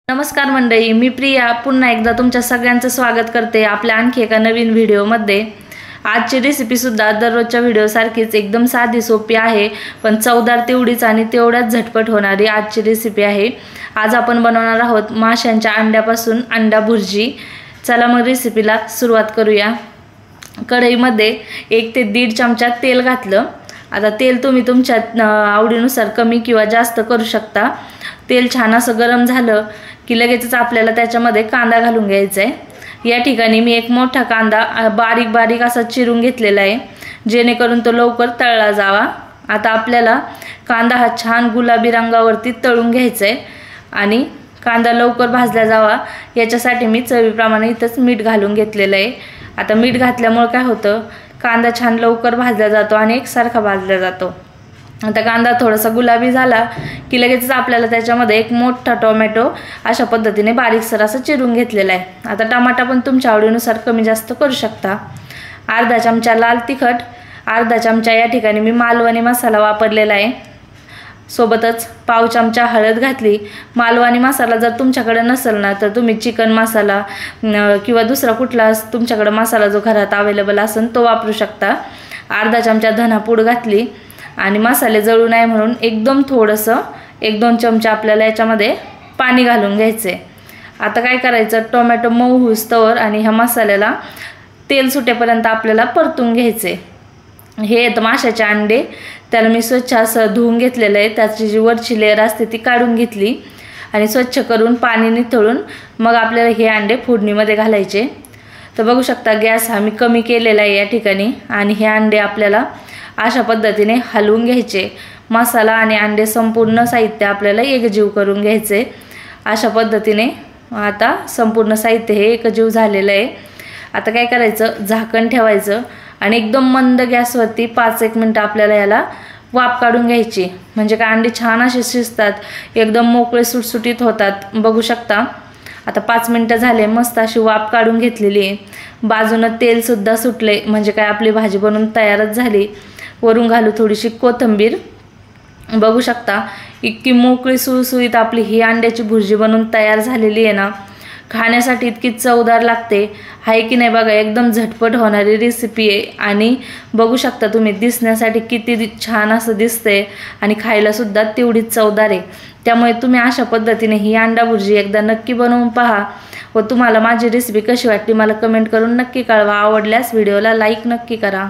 नमस्कार मंडळी, मी प्रिया पुन्हा एकदा तुमच्या सगळ्यांचं स्वागत करते आपल्या आणखी एका नवीन व्हिडिओमध्ये। आजची रेसिपी सुद्धा दररोजच्या व्हिडिओसारखीच एकदम साधी सोपी आहे, पण चवदार तेवढीच आणि तेवढ्याच झटपट होणारी आजची रेसिपी आहे। आज आपण बनवणार आहोत माशांच्या अंड्यापासून अंडा भुर्जी। चला मग रेसिपीला सुरुवात करूया। कढईमध्ये 1 ते 1.5 चमचा तेल घातलं। आता तेल तुम्ही तुमच्या आवडीनुसार कमी किंवा जास्त करू शकता। तेल छान असं गरम झालं की लगेचच आपल्याला त्याच्यामध्ये कांदा घालून घ्यायचा आहे। या ठिकाणी मी एक मोठा कांदा बारीक बारीक असा चिरून घेतलेला आहे, जेणेकरून तो लवकर तळला जावा। आता आपल्याला कांदा हा छान गुलाबी रंगावरती तळून घ्यायचा आहे आणि कांदा लवकर भाजला जावा याच्यासाठी मी चवीप्रमाणे इथंच मीठ घालून घेतलेलं आहे। आता मीठ घातल्यामुळे काय होतं, कांदा छान लवकर भाजला जातो आणि एकसारखा भाजला जातो। आता कांदा थोडासा गुलाबी झाला की लगेचच आपल्याला त्याच्यामध्ये एक मोठा टोमॅटो अशा पद्धतीने बारीकसर असं चिरून घेतलेला आहे। आता टमाटा पण तुमच्या आवडीनुसार कमी जास्त करू शकता। अर्धा चमचा लाल तिखट, अर्धा चमचा या ठिकाणी मी मालवणी मसाला वापरलेला आहे। सोबतच पाव चमचा हळद घातली। मालवणी मसाला जर तुमच्याकडे नसेल ना तर तुम्ही चिकन मसाला किंवा दुसरा कुठला तुमच्याकडे मसाला जो घरात अवेलेबल असेल तो वापरू शकता। अर्धा चमचा धनापूड घातली आणि मसाले जळू नये म्हणून एकदम थोडंसं 1-2 चमचा आपल्याला याच्यामध्ये पाणी घालून घ्यायचे। आता काय करायचं, टोमॅटो मऊ होईस्तोवर आणि ह्या मसाल्याला तेल सुटेपर्यंत आपल्याला परतून घ्यायचे। हे आहेत माशाचे अंडे, त्याला मी स्वच्छ असं धुवून घेतलेलं आहे। त्याची जी वरची लेअर असते ती काढून घेतली आणि स्वच्छ करून पाणी निथळून मग आपल्याला हे अंडे फोडणीमध्ये घालायचे। तर बघू शकता गॅस हा मी कमी केलेला आहे या ठिकाणी आणि हे अंडे आपल्याला अशा पद्धतीने हलवून घ्यायचे। मसाला आणि अंडे संपूर्ण साहित्य आपल्याला एकजीव करून घ्यायचे। अशा पद्धतीने आता संपूर्ण साहित्य हे एकजीव झालेलं आहे। आता काय करायचं, झाकण ठेवायचं आणि एकदम मंद गॅसवरती 5-1 मिनिट आपल्याला याला वाफ काढून घ्यायची, म्हणजे का अंडे छान असे शिजतात, एकदम मोकळे सुटसुटीत होतात। बघू शकता आता 5 मिनिटं झाले, मस्त अशी वाफ काढून घेतलेली आहे। बाजूनं तेल सुद्धा सुटले, म्हणजे काय आपली भाजी बनवून तयारच झाली। वरून घालू थोडीशी कोथिंबीर। बघू शकता इतकी मोकळी सुळसुळीत आपली ही अंड्याची भुर्जी बनवून तयार झालेली आहे ना, खाण्यासाठी इतकी चवदार लागते आहे की नाही बघा। एकदम झटपट होणारी रेसिपी आहे आणि बघू शकता तुम्ही दिसण्यासाठी किती छान असं दिसतंय आणि खायला सुद्धा तेवढीच चवदार आहे। त्यामुळे तुम्ही अशा पद्धतीने ही अंडा भुर्जी एकदा नक्की बनवून पहा व तुम्हाला माझी रेसिपी कशी वाटली मला कमेंट करून नक्की कळवा। आवडल्यास व्हिडिओला लाईक नक्की करा।